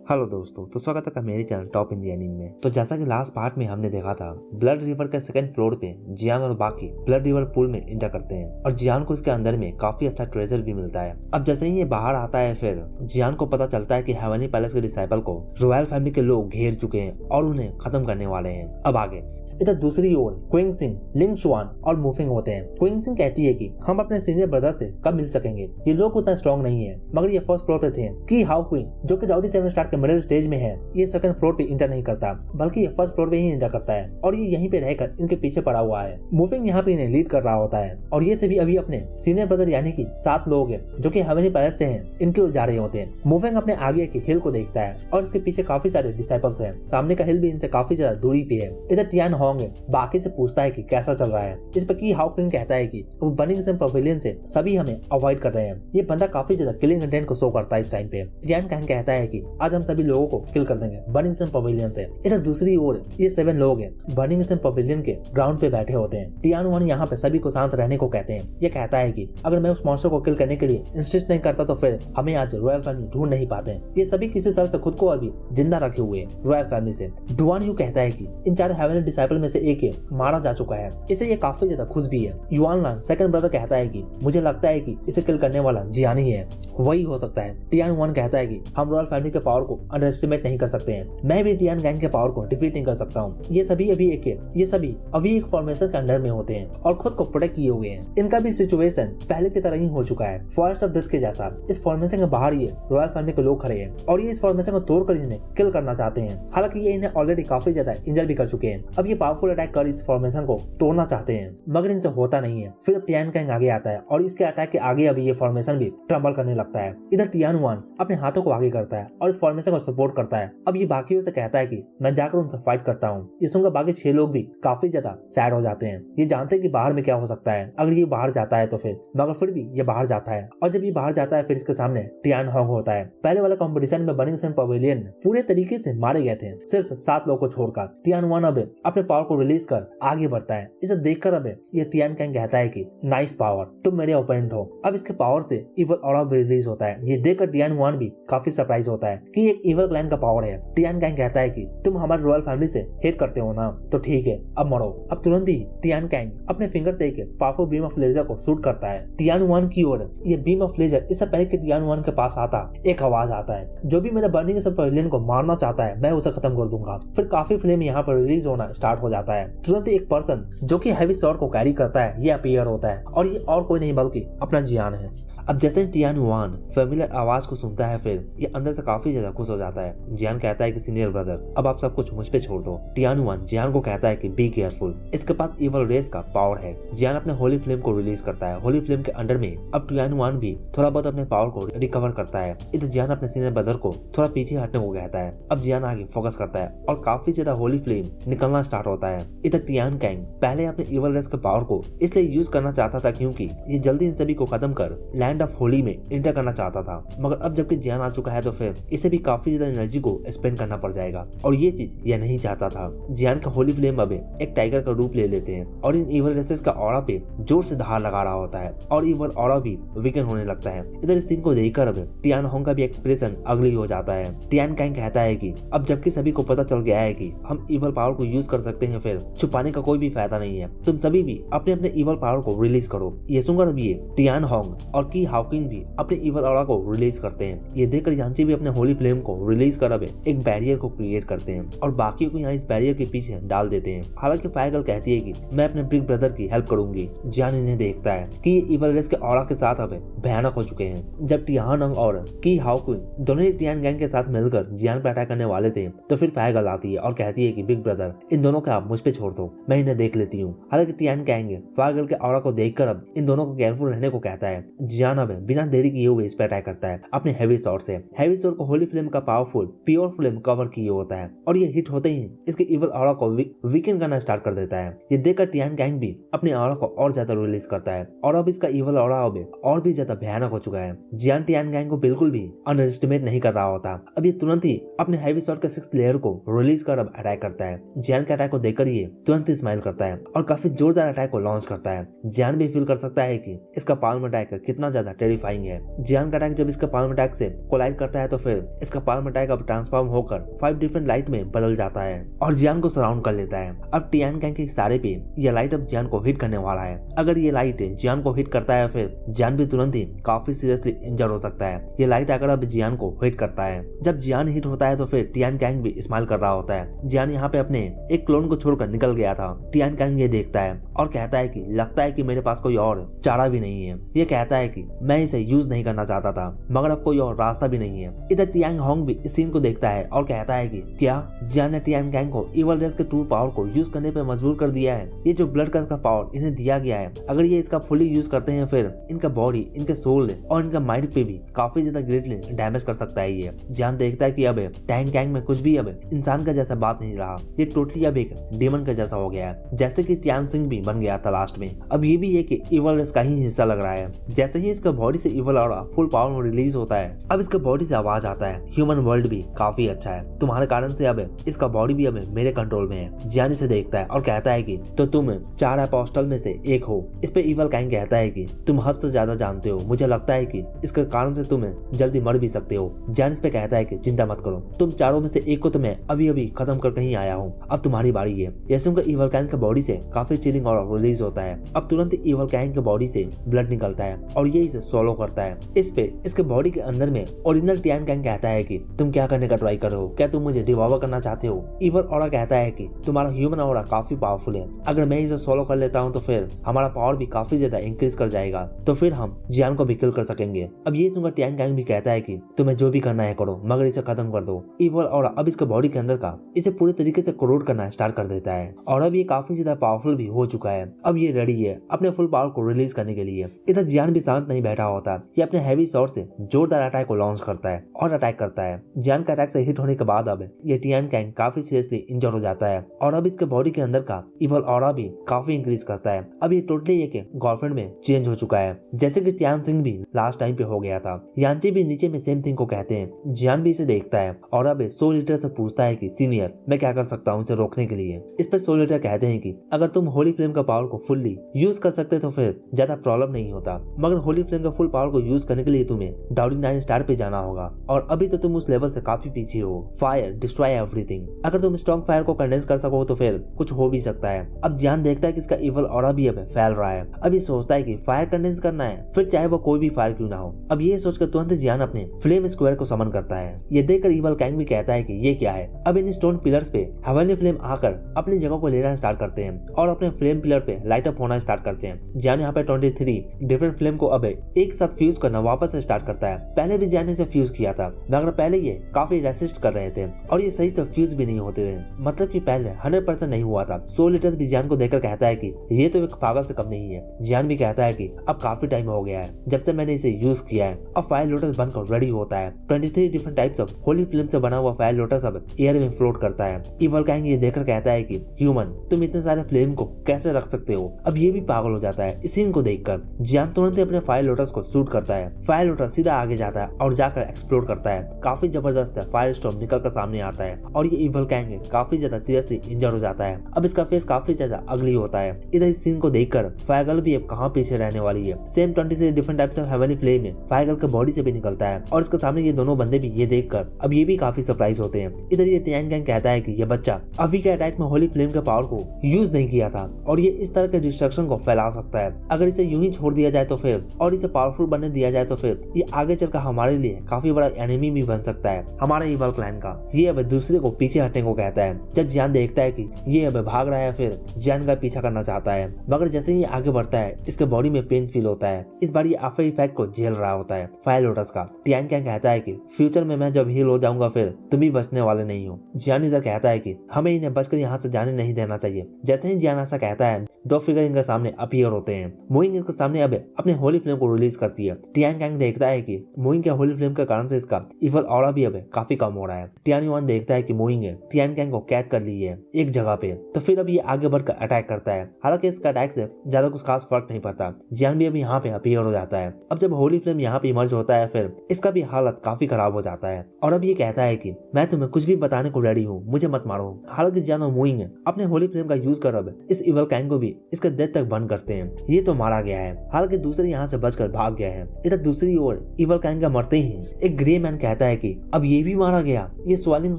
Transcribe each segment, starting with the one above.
Hello दोस्तों, तो स्वागत है मेरे channel top in the anime में। तो जैसा कि लास्ट पार्ट में हमने देखा था, ब्लड रिवर के सेकंड फ्लोर पे जियान और बाकी ब्लड रिवर पूल में एंटर करते हैं और जियान को इसके अंदर में काफी अच्छा ट्रेजर भी मिलता है। अब जैसे ही ये बाहर आता है, फिर जियान को पता चलता है कि हेवनली पैलेस के डिसाइपल को रॉयल फैमिली के लोग घेर चुके हैं और उन्हें खत्म करने वाले हैं। अब आगे इधर दूसरी ओर क्विंग सिंह, लिंग शुआन और मुफिंग होते हैं। क्विंग सिंह कहती है कि हम अपने सीनियर ब्रदर से कब मिल सकेंगे, ये लोग उतना स्ट्रॉन्ग नहीं है, मगर ये फर्स्ट फ्लोर पे थे। की हाउ क्विंग जो कि राउडी 7 स्टार के मिडिल स्टेज में है, ये सेकंड फ्लोर पे इंटर नहीं करता, बल्कि ये फर्स्ट फ्लोर पे ही इंटर करता है और ये यहीं पे रहकर इनके पीछे पड़ा हुआ है। मुफिंग यहाँ पे इन्हें लीड कर रहा होता है और ये सभी अभी अपने सीनियर ब्रदर यानी कि 7 लोग हैं जो कि हेवनली पैलेस से हैं, इनकी ओर जा रहे होते हैं। मुफिंग अपने आगे की हिल को देखता है और इसके पीछे काफी सारे डिसाइपल्स हैं। सामने का हिल भी इनसे काफी ज्यादा दूरी पे है। इधर टियान होंग बाकी पूछता है कि कैसा चल रहा है। इस पर की हाउ क्विंग कहता है कि वो बर्निंग सन पवेलियन से सभी हमें अवॉइड कर रहे हैं। ये बंदा काफी ज्यादा किलिंग कंटेंट को शो करता है इस टाइम पे। टियान कैंग कहता है कि आज हम सभी लोगों को किल कर देंगे बर्निंग सन पवेलियन से। इधर दूसरी ओर ये 7 लोग हैं बर्निंग सन पवेलियन के ग्राउंड पे बैठे होते हैं। टियान वन यहाँ पे सभी को शांत रहने को कहते हैं। ये कहता है कि अगर मैं उस मॉन्स्टर को किल करने के लिए इंसिस्ट नहीं करता तो फिर हमें आज रॉयल फैमिली ढूंढ नहीं पाते। ये सभी किसी तरह से खुद को अभी जिंदा रखे हुए हैं रॉयल फैमिली से। डुआन यू कहता है कि इन 4 हेवनली डिसाइपल में से एक मारा जा चुका है, इसे ये काफी ज्यादा खुश भी है। युआन लान सेकंड ब्रदर कहता है कि मुझे लगता है कि इसे किल करने वाला जियान ही है, वही हो सकता है। टियान वन कहता है कि हम रॉयल फैमिली के पावर को अंडर एस्टिमेट नहीं कर सकते हैं, मैं भी टियान गैंग के पावर को डिफीट नहीं कर सकता हूँ। ये सभी अभी एक फॉर्मेशन के अंडर में होते हैं और खुद को प्रोटेक्ट किए हुए हैं। इनका भी सिचुएशन पहले की तरह ही हो चुका है, फॉरेस्ट ऑफ डेथ के जैसा। इस फॉर्मेशन के बाहर ये रॉयल फैमिली के लोग खड़े हैं और ये इस फॉर्मेशन को तोड़कर इन्हें किल करना चाहते हैं। हालांकि ये इन्हें ऑलरेडी काफी ज्यादा इंजर भी कर चुके हैं। अब ये पावरफुल अटैक कर इस फॉर्मेशन को तोड़ना चाहते हैं, मगर इनसे होता नहीं है। फिर टियान कैंग आगे आता है और इसके अटैक के आगे अभी ये फॉर्मेशन भी ट्रम्बल करने लगता है। इधर टियान वन अपने हाथों को आगे करता है और इस फॉर्मेशन को सपोर्ट करता है। अब ये बाकियों से कहता है कि मैं जाकर उनसे फाइट करता हूँ। ये सुनकर बाकी 6 लोग भी काफी ज्यादा सैड हो जाते हैं। ये जानते हैं कि बाहर में क्या हो सकता है अगर ये बाहर जाता है तो फिर, मगर फिर भी ये बाहर जाता है और जब ये बाहर जाता है फिर इसके सामने टियान होंग होता है। पहले वाले कॉम्पिटिशन में बर्निंग सन पवेलियन पूरे तरीके से मारे गए थे, सिर्फ 7 लोगों को छोड़कर। टियान वन अब अपने पावर को रिलीज कर आगे बढ़ता है। इसे देखकर अब ये टियान कैंग कहता है कि नाइस पावर, तुम मेरे ओपोनेंट हो। अब इसके पावर से इवल ऑरा भी रिलीज होता है। ये देखकर टियान वन भी काफी सरप्राइज होता है कि एक इवल क्लैन का पावर है। टियान कैंग कहता है कि तुम हमारे रॉयल फैमिली से हेट करते हो ना, तो ठीक है अब मरो। अब तुरंत ही टियान कैंग अपने फिंगर से एक पावरफुल बीम ऑफ लेजर को शूट करता है टियान वन की ओर। ये बीम ऑफ लेजर इससे पहले कि टियान वन के पास आता, एक आवाज आता है, जो भी मेरे बर्निंग सन पवेलियन को मारना चाहता है मैं उसे खत्म कर दूंगा। फिर काफी फ्लेम यहाँ पर रिलीज होना स्टार्ट हो जाता है। तुरंत एक पर्सन जो कि हैवी स्वॉर्ड को कैरी करता है ये अपीयर होता है और ये और कोई नहीं बल्कि अपना जियान है। अब जैसे टियान वन फेमिलियर आवाज को सुनता है, फिर ये अंदर से काफी ज्यादा खुश हो जाता है। जियान कहता है कि सीनियर ब्रदर अब आप सब कुछ मुझ पे छोड़ दो। टियान वन जियान को कहता है कि बी केयरफुल, इसके पास इवल रेस का पावर है। जियान अपने होली फ्लेम को रिलीज करता है। होली फ्लेम के अंडर में अब टियान वन भी थोड़ा बहुत अपने पावर को रिकवर करता है। इधर जियान अपने सीनियर ब्रदर को थोड़ा पीछे हटने को कहता है। अब जियान आगे फोकस करता है और काफी ज्यादा होली फ्लेम निकलना स्टार्ट होता है। इधर टियान कैंग पहले अपने इवल रेस के पावर को इसलिए यूज करना चाहता था क्योंकि ये जल्दी इन सभी को खत्म कर लैंड ऑफ होली में इंटर करना चाहता था, मगर अब जबकि जियान आ चुका है तो फिर इसे भी काफी ज्यादा एनर्जी को स्पेंड करना पड़ जाएगा और ये चीज यह नहीं चाहता था। जियान का होली फ्लेम अब एक टाइगर का रूप ले लेते हैं और इन इवल रेसेस का ऑरा पे जोर से धार लगा रहा होता है और इवल ऑरा भी वीकन होने लगता है। इधर इस सीन को देखकर अब टियान होंग का भी एक्सप्रेशन अगली हो जाता है। टियान कैंग कहता है कि अब जबकि सभी को पता चल गया है कि हम इवल पावर को यूज कर सकते हैं, फिर छुपाने का कोई भी फायदा नहीं है। तुम सभी भी अपने अपने इवल पावर को रिलीज करो। ये सुनकर भी टियान होंग और की हाउकिंग भी अपने इवल ऑरा को रिलीज करते हैं। ये देखकर यांची भी अपने होली फ्लेम को रिलीज कर अब एक बैरियर को क्रिएट करते हैं और बाकियों को यहाँ इस बैरियर के पीछे डाल देते हैं। हालांकि फायरगर्ल कहती है कि मैं अपने बिग ब्रदर की हेल्प करूंगी। जियान इन्हें देखता है कि ये इवल रेस के ऑरा के साथ अब भयानक हो चुके हैं। जब टियान होंग और की हाउकिंग दोनों ही टियान गैंग के साथ मिलकर जियान पर अटैक करने वाले थे, तो फिर फायरगर्ल आती है और कहती है कि बिग ब्रदर इन दोनों को आप मुझ पे छोड़ दो, मैं इन्हें देख लेती हूँ। हालांकि टियान गैंग फायरगर्ल के ऑरा को देखकर अब इन दोनों को केयरफुल रहने को कहता है। जियान अब बिना देरी किए हुए इस पे अटैक करता है अपने हैवी स्वॉर्ड से। हैवी स्वॉर्ड को होली फ्लेम का पावरफुल प्योर फ्लेम कवर किए होता है और ये हिट होते ही इसके इवल ऑरा को वीकन करना स्टार्ट कर देता है। ये देखकर टियान गैंग भी अपने ऑरा को और ज्यादा रिलीज करता है और अब इसका इवल ऑरा अब और भी ज्यादा भयानक हो चुका है। जियान टियान गैंग को बिल्कुल भी अंडर एस्टिमेट नहीं कर रहा होता। अब ये तुरंत ही अपने हैवी स्वॉर्ड के 6th लेयर को रिलीज कर अब अटैक करता है। जियान के अटैक को देखकर ये तुरंत ही स्माइल करता है और काफी जोरदार अटैक को लॉन्च करता है। जियान भी फील कर सकता है कि इसका पाल्म अटैक कितना ज्यादा टेरिफाइंग है। जियान का अटैक जब इसका पाल्म अटैक से कोलाइड करता है तो फिर इसका पाल्म अटैक अब ट्रांसफॉर्म होकर 5 डिफरेंट लाइट में बदल जाता है और जियान को सराउंड कर लेता है। अब टियान कैंग के इशारे पे यह लाइट अब जियान को हिट करने वाला है। अगर ये लाइट जियान को हिट करता है फिर जियान भी तुरंत ही काफी सीरियसली इंजर हो सकता है। ये लाइट आकर अब जियान को हिट करता है। जब जियान हिट होता है तो फिर टियान कैंग भी स्माइल कर रहा होता है। जियान यहाँ पे अपने एक क्लोन को छोड़कर निकल गया था। टियान कैंग ये देखता है और कहता है कि लगता है कि मेरे पास कोई और चारा भी नहीं है। ये कहता है कि मैं इसे यूज नहीं करना चाहता था मगर अब कोई और रास्ता भी नहीं है। इधर टियांग होंग भी इस सीन को देखता है और कहता है कि क्या जियान ने टियान कैंग को इवल रेस के ट्रू पावर को यूज करने पे मजबूर कर दिया है। ये जो ब्लड कर्स का पावर इन्हें दिया गया है, अगर ये इसका फुली यूज करते हैं फिर इनका बॉडी, इनके सोल और इनका माइंड पे भी काफी ज्यादा ग्रेटली डैमेज कर सकता है। ये जियान देखता है कि अब टैंग कैंग में कुछ भी अब इंसान का जैसा बात नहीं रहा, ये टोटली अब एक डेमन का जैसा हो गया है, जैसे कि टियान सिंह भी बन गया था लास्ट में। अब ये भी है कि इवल रेस का ही हिस्सा लग रहा है। जैसे ही इसका बॉडी से इवल ऑरा फुल पावर में रिलीज होता है, अब इसका बॉडी से आवाज आता है, ह्यूमन वर्ल्ड भी काफी अच्छा है, तुम्हारे कारण से अब इसका बॉडी भी अब मेरे कंट्रोल में है। जियान इसे देखता है और कहता है कि तो तुम 4 अपोस्टल में से एक हो। इस पे इवल कैंग कहता है कि तुम हद से ज्यादा जानते हो, मुझे लगता है कि इसके कारण से तुम जल्दी मर भी सकते हो। जियान इस पे कहता है कि चिंता मत करो, तुम चारों में से एक को तो मैं अभी अभी खत्म कर कहीं आया हूँ, अब तुम्हारी बारी है। ये सुनकर इवल कैंग के बॉडी से काफी चिलिंग और रिलीज होता है। अब तुरंत इवल कैंग के बॉडी से ब्लड निकलता है और ये इसे सोलो करता है। इस पे इसके बॉडी के अंदर में ओरिजिनल टियान कैंग कहता है कि तुम क्या करने का ट्राई कर रहे हो, क्या तुम मुझे डिवॉर करना चाहते हो। इवल ऑरा कहता है कि तुम्हारा ह्यूमन ऑरा काफी पावरफुल है, अगर मैं इसे सोलो कर लेता हूँ तो फिर हमारा पावर भी काफी ज्यादा इंक्रीज कर जाएगा, तो फिर हम जियान को भी किल कर सकेंगे। अब ये सुनकर टियान कैंग भी कहता है कि तुम्हें जो भी करना है करो मगर इसे खत्म कर दो। इवल ऑरा अब इसके बॉडी के अंदर का इसे पूरे तरीके से कोरोड करना स्टार्ट कर देता है और अब ये काफी ज्यादा पावरफुल भी हो चुका है। अब ये रेडी है अपने फुल पावर को रिलीज करने के लिए। इधर जियान भी शांत नहीं बैठा होता, ये अपने हैवी शॉट से जोरदार अटैक को लॉन्च करता है और अटैक करता है। जियान का अटैक से हिट होने के बाद अब ये टियान कैंग काफी सीरियसली इंजर हो जाता है और अब इसके बॉडी के अंदर का इवल ऑरा भी काफी इंक्रीज करता है। अब ये टोटली एक गर्लफ्रेंड में चेंज हो चुका है, जैसे कि टियान सिंह भी लास्ट टाइम पे हो गया था। यांची भी नीचे में सेम थिंग को कहते हैं। जियान भी इसे देखता है और अब सोल ईटर से पूछता है कि सीनियर मैं क्या कर सकता हूँ इसे रोकने के लिए। इस पर सोल ईटर कहते हैं कि अगर तुम होली फ्लेम का पावर को फुल्ली यूज कर सकते तो फिर ज्यादा प्रॉब्लम नहीं होता, मगर होली फ्लेम का फुल पावर को यूज करने के लिए तुम्हें डाउडी 9 स्टार पे जाना होगा और अभी तो तुम उस लेवल से काफी पीछे हो। फायर डिस्ट्रॉय एवरीथिंग, अगर तुम स्ट्रॉन्ग फायर को कंडेंस कर सको तो फिर कुछ हो भी सकता है। अब जियान देखता है कि इसका इवल ऑरा भी अब फैल रहा है। अब ये सोचता है कि फायर कंडेंस करना है फिर चाहे वो कोई भी फायर क्यों ना हो। अब ये सोचकर तुरंत जियान अपने फ्लेम स्क्वायर को समन करता है। ये देखकर इवल कैंग भी कहता है कि ये क्या है। अब इन स्टोन पिलर्स पे हेवनली फ्लेम आकर अपनी जगह को लेना स्टार्ट करते हैं और अपने फ्लेम पिलर पे लाइट अप होना स्टार्ट करते हैं। जियान यहाँ पे 23 डिफरेंट फ्लेम को अब एक साथ फ्यूज करना वापस से स्टार्ट करता है। पहले भी जियान इसे फ्यूज किया था मगर पहले ये काफी रेसिस्ट कर रहे थे और ये सही से फ्यूज भी नहीं होते थे, मतलब कि पहले 100% नहीं हुआ था। सोल ईटर भी जियान को देखकर कहता है कि ये तो एक पागल से कम नहीं है। जियान भी कहता है कि अब काफी टाइम हो गया है जब से मैंने इसे यूज किया है। अब फायर लोटस बनकर रेडी होता है। 23 different types of Holi flame से बना हुआ फायर लोटस अब एयर में फ्लोट करता है। इवल कैंग ये देखकर कहता है कि ह्यूमन तुम इतने सारे फ्लेम को कैसे रख सकते हो। अब ये भी पागल हो जाता है इस सीन को देखकर। जियान तुरंत ही अपने फायर लोटस को शूट करता है। फायर लोटस सीधा आगे जाता है और जाकर एक्सप्लोड करता है। काफी जबरदस्त फायर स्टॉर्म निकल कर सामने आता है और ये इवल कैंग काफी ज्यादा सीरियसली इंजर हो जाता है। अब इसका फेस काफी ज्यादा अगली होता है। इधर इस सीन को देखकर फायर गर्ल भी अब कहाँ पीछे रहने वाली है। Same 23 different types of heavenly flame में फायर गर्ल के बॉडी से भी निकलता है और इसके सामने ये दोनों बंदे भी ये देखकर अब ये भी काफी सरप्राइज होते हैं। इधर ये टियान कैंग कहता है कि ये बच्चा अभी के अटैक में होली फ्लेम के पावर को यूज नहीं किया था और ये इस तरह के डिस्ट्रक्शन को फैला सकता है। अगर इसे यूं ही छोड़ दिया जाए तो फिर और इसे पावरफुल बनने दिया जाए तो फिर ये आगे चलकर हमारे लिए काफी बड़ा एनिमी भी बन सकता है हमारे इवल क्लैन का। ये अब दूसरे को पीछे हटने को कहता है। जब जियान देखता है कि ये अब भाग रहा है फिर जियान का पीछा करना चाहता है, मगर जैसे ही आगे बढ़ता है इसके बॉडी में पेन फील होता है। इस बार ये आफ्टर इफेक्ट को झेल रहा होता है फायर लोटस का। टियान कैंग कहता है कि फ्यूचर में मैं जब हील हो जाऊंगा फिर तुम भी बचने वाले नहीं हो। जियान इधर कहता है कि हमें इन्हें बचकर यहाँ से जाने नहीं देना चाहिए। जैसे ही जियान ऐसा कहता है 2 फिगर इनके सामने अपीयर होते हैं। मोइंग इसके सामने अब अपने होली फ्लेम को रिलीज करती है। टियान कैंग देखता है कि मोइंग के होली फ्लेम के कारण से इसका इवल ऑरा भी अब काफी कम हो रहा है। टियान युआन देखता है कि मोइंग टियान कैंग को कैद कर ली है एक जगह पे, तो फिर अब ये आगे बढ़कर अटैक करता है। हालांकि इसका अटैक से ज्यादा कुछ खास फर्क नहीं पड़ता। जियान भी अब यहाँ पे अपीयर हो जाता है। अब जब होली फ्लेम यहाँ पे इमर्ज होता है फिर इसका भी हालत काफी खराब हो जाता है और अब ये कहता है कि मैं तुम्हें कुछ भी बताने को रेडी हूँ, मुझे मत मारो। हालांकि जियान और मोइंग अपने होली फ्लेम का यूज कर अब इस इवल कैंग को भी इसके डेथ तक बंद करते हैं। ये तो मारा गया है। हालांकि दूसरे यहाँ से बचकर भाग गया है। इधर दूसरी ओर इवल कैंग का मरते ही एक ग्रे मैन कहता है कि अब ये भी मारा गया। ये स्वेलिंग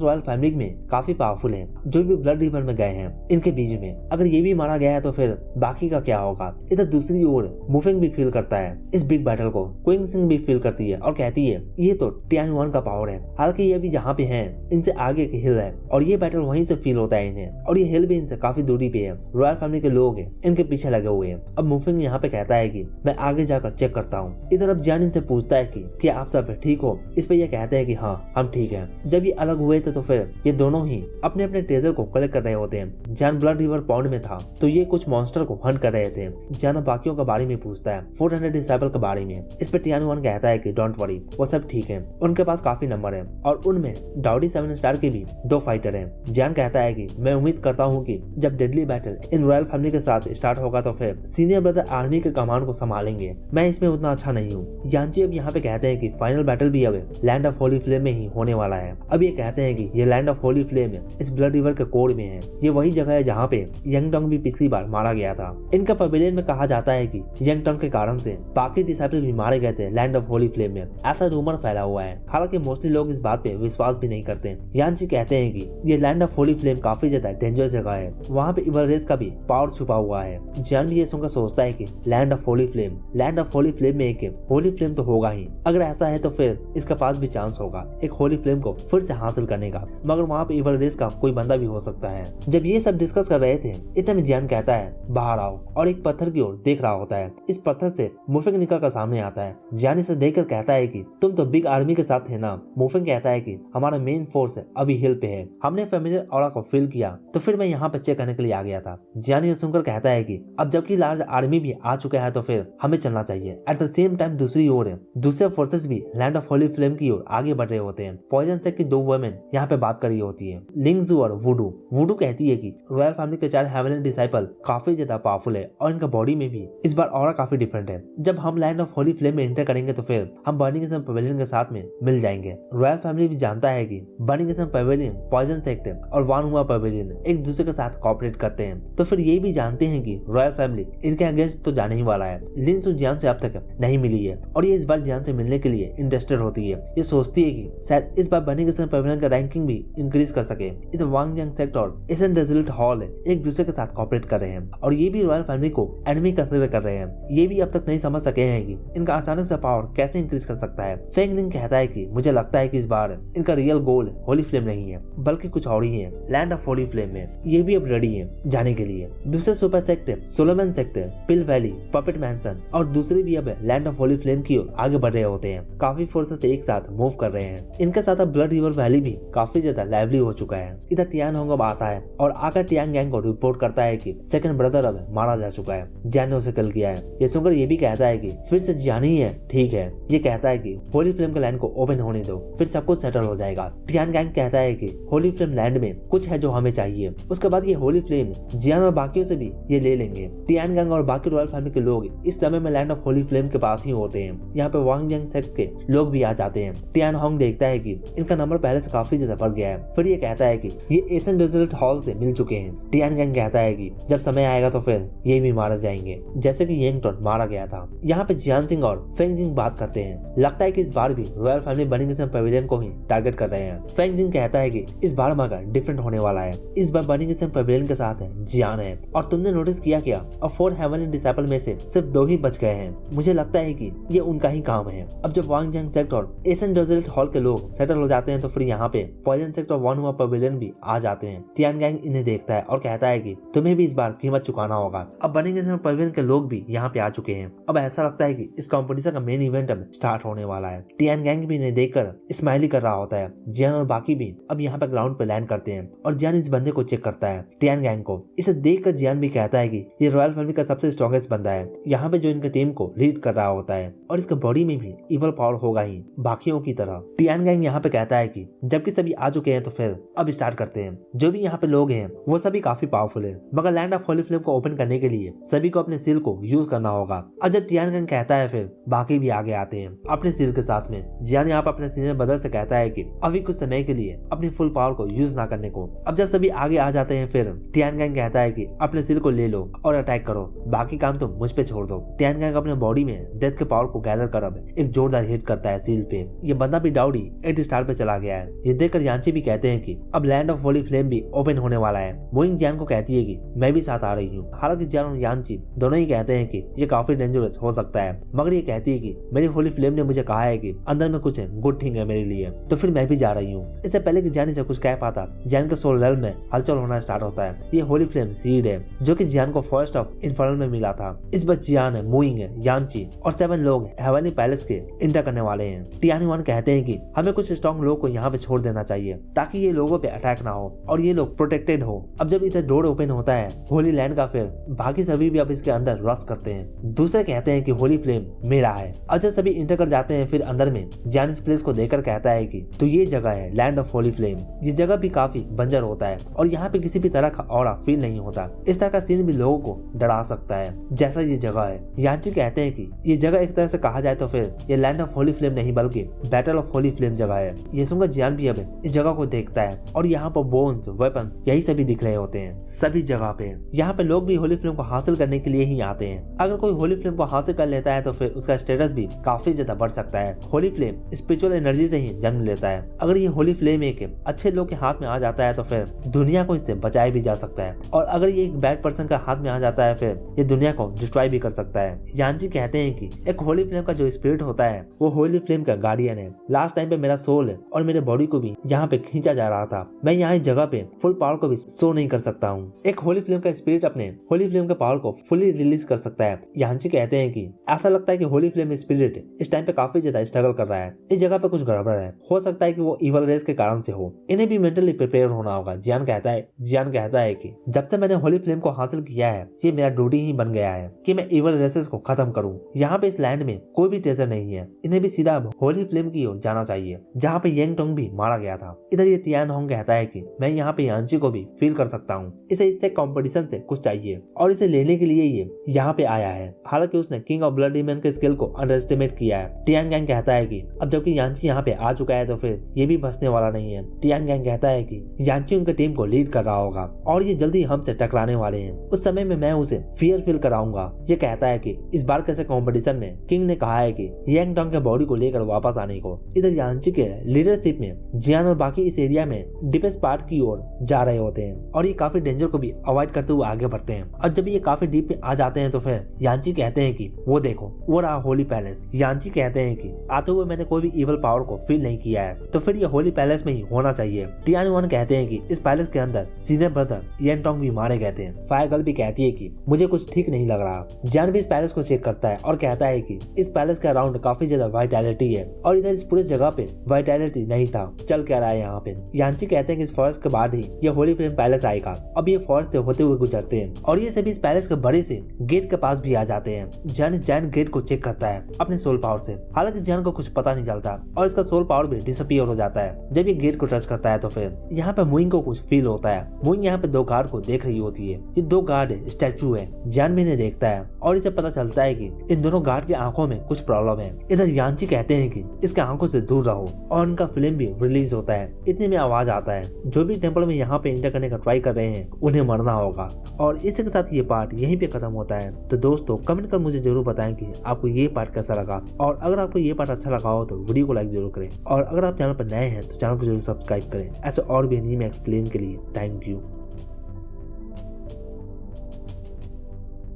रॉयल फैमिली में काफी पावरफुल है, जो भी ब्लड रिवर में गए हैं इनके बीच में अगर ये भी मारा गया है तो फिर बाकी का क्या होगा। इधर दूसरी ओर मुफिंग भी फील करता है इस बिग बैटल को। क्विंग सिंह भी फील करती है और कहती है ये तो टियान वन का पावर है, हालांकि ये भी जहाँ पे है इनसे आगे की हिल है और ये बैटल वहीं से फील होता है इन्हें, और ये हिल भी इनसे काफी दूरी पे है। रॉयल फैमिली के लोग हैं इनके पीछे लगे हुए हैं। अब मुफिंग यहाँ पे कहता है कि मैं आगे जाकर चेक करता हूँ। इधर अब जान इनसे पूछता है कि क्या आप सब ठीक हो। इस पे ये कहते हैं कि हाँ हम ठीक हैं। जब ये अलग हुए थे तो फिर ये दोनों ही अपने अपने ट्रेजर को कलेक्ट कर रहे होते हैं। जान ब्लड रिवर पॉन्ड में था तो ये कुछ मॉन्स्टर को हंट कर रहे थे। जान बाकियों के बारे में पूछता है 400 डिसाइबल के बारे में। इस पे टियान वन कहता है कि डोंट वरी, वो सब ठीक है, उनके पास काफी नंबर है और उनमें डाउडी 7 स्टार के भी 2 फाइटर हैं। जान कहता है कि मैं उम्मीद करता हूँ कि जब deadly battle in royal family के साथ स्टार्ट होगा तो फिर सीनियर ब्रदर आर्मी के कमांड को संभालेंगे। मैं इसमें उतना अच्छा नहीं हूँ। यानची अब यहाँ पे कहते हैं कि फाइनल बैटल भी अब लैंड ऑफ होली फ्लेम में ही होने वाला है। अब ये कहते हैं कि ये लैंड ऑफ होली फ्लेम इस ब्लड रिवर के कोर में है। ये वही जगह है जहाँ पे यंग टंग भी पिछली बार मारा गया था। इनका पवेलियन में कहा जाता है कि यंग टंग के कारण से बाकी डिसाइपल भी मारे गए थे लैंड ऑफ होली फ्लेम में, ऐसा रूमर फैला हुआ है। हालांकि मोस्टली लोग इस बात पे विश्वास भी नहीं करते। यानची कहते हैं कि ये लैंड ऑफ होली फ्लेम काफी ज्यादा डेंजरस जगह है, वहाँ पे इवल रेस का भी पावर छुपा हुआ है। जान भी ये सुनकर सोचता है कि लैंड ऑफ होली फ्लेम में एक होली फ्लेम तो होगा ही। अगर ऐसा है तो फिर इसके पास भी चांस होगा एक होली फ्लेम को फिर से हासिल करने का, मगर वहाँ पे इवल रेस का कोई बंदा भी हो सकता है। जब ये सब डिस्कस कर रहे थे इतने में जान कहता है बाहर आओ और एक पत्थर की ओर देख रहा होता है। इस पत्थर से मुफिंग निकल कर सामने आता है। जान इसे देखकर कहता है कि तुम तो बिग आर्मी के साथ है ना। मुफिंग कहता है कि हमारा मेन फोर्स अभी हिल पे है, हमने फेमिलियर ऑरा को फील किया तो फिर मैं यहाँ पे चेक करने के लिए आ गया था। जान ये सुनकर कहता है कि अब जबकि लार्ज आर्मी भी आ चुका है तो फिर हमें चलना चाहिए। एट द सेम टाइम दूसरी ओर दूसरे फोर्सेस भी लैंड ऑफ होली फ्लेम की ओर आगे बढ़ रहे होते हैं। पॉइजन सेक्ट की 2 वुमेन यहाँ पे बात कर रही होती है, लिंगजू और वुडू कहती है कि रॉयल फैमिली के 4 हेवनली डिसाइपल काफी ज्यादा पावरफुल है और इनका बॉडी में भी इस बार ऑरा काफी डिफरेंट है। जब हम लैंड ऑफ होली फ्लेम में एंटर करेंगे तो फिर हम बर्निंग सन पवेलियन के साथ में मिल जाएंगे। रॉयल फैमिली भी जानता है कि बर्निंग सन पवेलियन, पॉइजन सेक्ट और वान हुआ पवेलियन एक दूसरे के साथ कॉपरेट करते हैं, तो फिर ये भी जानते हैं कि रॉयल फैमिली इनके अगेंस्ट तो जाने ही वाला है। लिंसू जियान से अब तक नहीं मिली है और ये इस बार जियान से मिलने के लिए इंटरेस्टेड होती है। ये सोचती है कि शायद इस बार बर्निंग सन पवेलियन का रैंकिंग भी इंक्रीज कर सके। इधर वांग जंग सेक्ट और एसन डेजर्ट हॉल एक दूसरे के साथ कॉपरेट कर रहे हैं और ये भी रॉयल फैमिली को एनिमी कंसीडर कर रहे हैं। ये भी अब तक नहीं समझ सके हैं कि इनका अचानक से पावर कैसे इंक्रीज कर सकता है। फेंग लिंग कहता है कि मुझे लगता है कि इस बार इनका रियल गोल होली फ्लेम नहीं है बल्कि कुछ और ही है, लैंड ऑफ होली फ्लेम में। ये भी अब रेडी है जाने के लिए। दूसरे सुपर सेक्टर, सोलोमन सेक्टर, पिल वैली, पपेट मैंसन और दूसरे भी अब लैंड ऑफ होली फ्लेम की ओर आगे बढ़ रहे होते हैं। काफी फोर्सेस एक साथ मूव कर रहे हैं। इनके साथ अब ब्लड रिवर वैली भी काफी ज्यादा लाइवली हो चुका है। इधर टियान होंग अब आता है और आकर टियांग गैंग को रिपोर्ट करता है कि सेकंड ब्रदर अब मारा जा चुका है, जान ने उसे किल किया है। ये सुनकर ये भी कहता है कि फिर से जान ही है, ठीक है। ये कहता है कि होली फ्लेम के लैंड को ओपन होने दो, फिर सब कुछ सेटल हो जाएगा। टियान गैंग कहता है कि होली फ्लेम लैंड में कुछ है जो हमें चाहिए। उसके बाद ये होली फ्लेम जियान और बाकियों से भी ये ले लेंगे। टियान गैंग और बाकी रॉयल फैमिली के लोग इस समय में लैंड ऑफ होली फ्लेम के पास ही होते हैं। यहाँ पे वांग जंग सेक्ट के लोग भी आ जाते हैं। टियान होंग देखता है कि इनका नंबर पहले से काफी ज्यादा बढ़ गया है। फिर ये कहता है कि ये एसन डेजर्ट हॉल से मिल चुके हैं। टियान गैंग कहता है कि जब समय आएगा तो फिर ये भी मारे जाएंगे जैसे कि येंगटन मारा गया था। यहाँ पे जियान सिंह और फेंग जिंग बात करते हैं। लगता है कि इस बार भी रॉयल फैमिली बर्निंग सन पवेलियन को ही टारगेट कर रहे हैं। फेंग जिंग कहता है कि इस बार मगर डिफरेंट होने वाला है। इस बार बर्निंग सन पवेलियन के साथ है जियान है और तुमने नोटिस किया क्या, और 4 हेवनली डिसाइपल में से सिर्फ 2 ही बच गए हैं। मुझे लगता है कि ये उनका ही काम है। अब जब वांग जंग सेक्ट और एसन डेजर्ट हॉल के लोग सेटल हो जाते हैं तो फिर यहाँ पे पॉइजन सेक्ट और वान हुआ पवेलियन भी आ जाते हैं। टियान गैंग इन्हें देखता है और कहता है कि तुम्हें भी इस बार कीमत चुकाना होगा। अब बर्निंग सन पवेलियन के लोग भी यहाँ पे आ चुके हैं। अब ऐसा लगता है कि इस कॉम्पिटिशन का मेन इवेंट अब स्टार्ट होने वाला है। टियान गैंग भी इन्हें देखकर स्माइली कर रहा होता है। जियान और बाकी भी अब यहाँ पे ग्राउंड पे लैंड करते हैं और जियान इस बंदे को चेक करता है, टियान गैंग को। इसे देखकर जियान भी कहता है कि ये रॉयल फैमिली का सबसे स्ट्रॉन्गेस्ट बंदा है, यहाँ पे जो इनके टीम को लीड कर रहा होता है और इसके बॉडी में भी इवल पावर होगा ही बाकियों की तरह। टियान गैंग यहाँ पे कहता है कि जबकि सभी आ चुके हैं तो फिर अब स्टार्ट करते हैं। जो भी यहाँ पे लोग हैं वो सभी काफी पावरफुल है, मगर लैंड ऑफ होली फ्लेम को ओपन करने के लिए सभी को अपने सील को यूज करना होगा। और जब टियान गैंग कहता है फिर बाकी भी आगे आते हैं अपने सील के साथ में। जियान यहाँ पे अपने सीनियर ब्रदर से कहता है कि अभी कुछ समय के लिए अपनी फुल पावर को यूज ना करने को। अब जब सभी आगे आ जाते हैं फिर टियान गैंग कहता है कि अपने सील को ले लो और अटैक करो, बाकी काम तुम मुझ पे छोड़ दो। टियान गैंग अपने बॉडी में डेथ के पावर को गैदर कर अब एक जोरदार हिट करता है सील पे। ये बंदा भी डाउडी 8 स्टार पे चला गया है। ये देखकर यांची भी कहते हैं कि अब लैंड ऑफ होली फ्लेम भी ओपन होने वाला है। मोइंग जियान को कहती है कि मैं भी साथ आ रही हूँ। हालांकि जियान और यांची दोनों ही कहते हैं कि ये काफी डेंजरस हो सकता है, मगर ये कहती है कि मेरी होली फ्लेम ने मुझे कहा है कि अंदर में कुछ गुड थिंग है मेरे लिए, तो फिर मैं भी जा रही हूँ। इससे पहले कि जियान से कुछ कह पाता, जियान के सोल रेल्म में हलचल होना स्टार्ट होता है। ये होली फ्लेम सीड है जो कि जियान को फर्स्ट ऑफ इन्फर्नल में मिला था। इस बार जियान है, मोइंग है, यांची और 7 लोग हेवनली पैलेस के इंटर करने वाले हैं। टियानयुआन कहते हैं कि हमें कुछ स्ट्रॉन्ग लोग को यहाँ पे छोड़ देना चाहिए ताकि ये लोगों पे अटैक ना हो और ये लोग प्रोटेक्टेड हो। अब जब इधर डोर ओपन होता है होली लैंड का, फिर बाकी सभी भी अब इसके अंदर रश करते हैं। दूसरे कहते हैं कि होली फ्लेम मेरा है। अब जब सभी इंटर कर जाते हैं, फिर अंदर में जियान इस प्लेस को देखकर कहता है कि तो ये जगह है लैंड ऑफ होली फ्लेम। ये जगह भी काफी बंजर होता है और यहाँ पे किसी भी तरह का ऑरा फील नहीं होता। इस तरह का सीन भी लोगों को डरा सकता है जैसा ये जगह है। यांची कहते हैं कि ये जगह एक तरह से कहा जाए तो फिर ये लैंड ऑफ होली फ्लेम नहीं बल्कि बैटल ऑफ होली फ्लेम जगह है। ये सुनकर जियान भी अब इस जगह को देखता है और यहाँ पर बोन्स, वेपन्स यही सभी दिख रहे होते हैं सभी जगह पे। यहाँ पे लोग भी होली फ्लेम को हासिल करने के लिए ही आते हैं। अगर कोई होली फ्लेम को हासिल कर लेता है तो फिर उसका स्टेटस भी काफी ज्यादा बढ़ सकता है। होली फ्लेम स्पिरिचुअल एनर्जी से ही जन्म लेता है। अगर ये होली फ्लेम एक अच्छे लोग के हाथ में आ जाता है तो फिर दुनिया को इससे बचाया भी जा सकता है, और अगर ये एक बैड पर्सन का हाथ में आ जाता है फिर ये दुनिया को डिस्ट्रॉय भी कर सकता है। यांची कहते हैं कि एक होली फ्लेम का जो स्पिरिट होता है वो होली फ्लेम का गार्डियन है। लास्ट टाइम पे मेरा सोल और मेरे बॉडी को भी यहाँ पे खींचा जा रहा था। मैं यहाँ इस जगह पे फुल पावर को भी शो नहीं कर सकता हूँ। एक होली फ्लेम का स्पिरिट अपने होली फ्लेम के पावर को फुली रिलीज कर सकता है। यांची कहते हैं कि ऐसा लगता है कि होली फ्लेम स्पिरिट इस टाइम पे काफी ज्यादा स्ट्रगल कर रहा है। इस जगह पे कुछ गड़बड़ है, हो सकता है कि वो इवल रेस के कारण से हो। इन्हें भी मेंटली प्रिपेयर होना होगा। जियान कहता है कि जब से मैंने होली फ्लेम को हासिल किया है ये मेरा ड्यूटी ही बन गया है कि मैं इवल रेसेस को खत्म करूं। यहाँ पे इस लैंड में कोई भी ट्रेजर नहीं है। इन्हें भी सीधा होली फ्लेम की ओर जाना चाहिए जहाँ पे येंग टोंग भी मारा गया था। इधर ये टियान होंग कहता है कि मैं यहाँ पे यांची को भी फील कर सकता हूँ। इसे इससे कंपटीशन से कुछ चाहिए और इसे लेने के लिए ये यहाँ पे आया है। हालांकि उसने किंग ऑफ ब्लड डीमन के स्किल को अंडर एस्टिमेट किया है। टियान गैंग कहता है कि अब जबकि यांची यहाँ पे आ चुका है तो फिर ये भी बचने वाला नहीं है। टियान गैंग कहता है कि यांची उनके टीम को लीड कर रहा होगा और ये जल्दी हमसे टकराने वाले हैं। उस समय में मैं उसे फियर फील कराऊंगा। ये कहता है कि इस बार कैसे कंपटीशन में किंग ने कहा है कि येंग टोंग के बॉडी को लेकर वापस आने को। इधर यांची के लीडरशिप में जियान और बाकी इस एरिया में डीपेस्ट पार्ट की ओर जा रहे होते हैं और ये काफी डेंजर को भी अवॉइड करते हुए आगे बढ़ते हैं। और जब ये काफी डीप में आ जाते हैं तो फिर यांची कहते हैं कि वो देखो वो रहा होली पैलेस। यांची कहते हैं कि आते हुए मैंने कोई भी इवल पावर को फील नहीं किया है तो फिर ये होली पैलेस में ही होना चाहिए। टियानयुआन कहते हैं कि इस पैलेस के अंदर सीनियर ब्रदर येंग टोंग भी मारे गए थे। फायर गर्ल भी कहती है कि मुझे कुछ ठीक नहीं लग रहा। जियान भी इस पैलेस को चेक करता है और कहता है कि इस पैलेस के अराउंड काफी ज्यादा वाइटैलिटी है और इधर इस पूरे जगह पे वाइटैलिटी नहीं था। चल क्या रहा है यहाँ पे। यांची कहते हैं कि इस फॉरेस्ट के बाद ही ये होली फ्लेम पैलेस आएगा। अब ये फॉरेस्ट से होते हुए गुजरते हैं और ये सभी इस पैलेस के बड़े से गेट के पास भी आ जाते हैं। जियान गेट को चेक करता है अपने सोल पावर से। हालांकि जियान को कुछ पता नहीं चलता और इसका सोल पावर भी डिसअपीयर हो जाता है। जब ये गेट को टच करता है तो फिर यहाँ पे मोइंग को कुछ फील होता है। मोइंग यहाँ पे 2 गार्ड को देख रही होती है। ये 2 गार्ड स्टैचू है। जियान भी इन्हें देखता है और इसे पता चलता है कि इन दोनों गार्ड की आंखों में कुछ प्रॉब्लम है। इधर यांची कहते हैं कि इसके आंखों से दूर रहो और उनका फिल्म भी रिलीज होता है। इतने में आवाज आता है जो भी टेंपल में यहाँ पे इंटर करने का ट्राई कर रहे हैं उन्हें मरना होगा। और इसी के साथ ये पार्ट यहीं पे खत्म होता है। तो दोस्तों कमेंट कर मुझे जरूर बताएं कि आपको ये पार्ट कैसा लगा, और अगर आपको ये पार्ट अच्छा लगा हो तो वीडियो को लाइक जरूर करें, और अगर आप चैनल पर नए हैं तो चैनल को जरूर सब्सक्राइब करें ऐसे और भी एनीमे एक्सप्लेन के लिए। Thank you.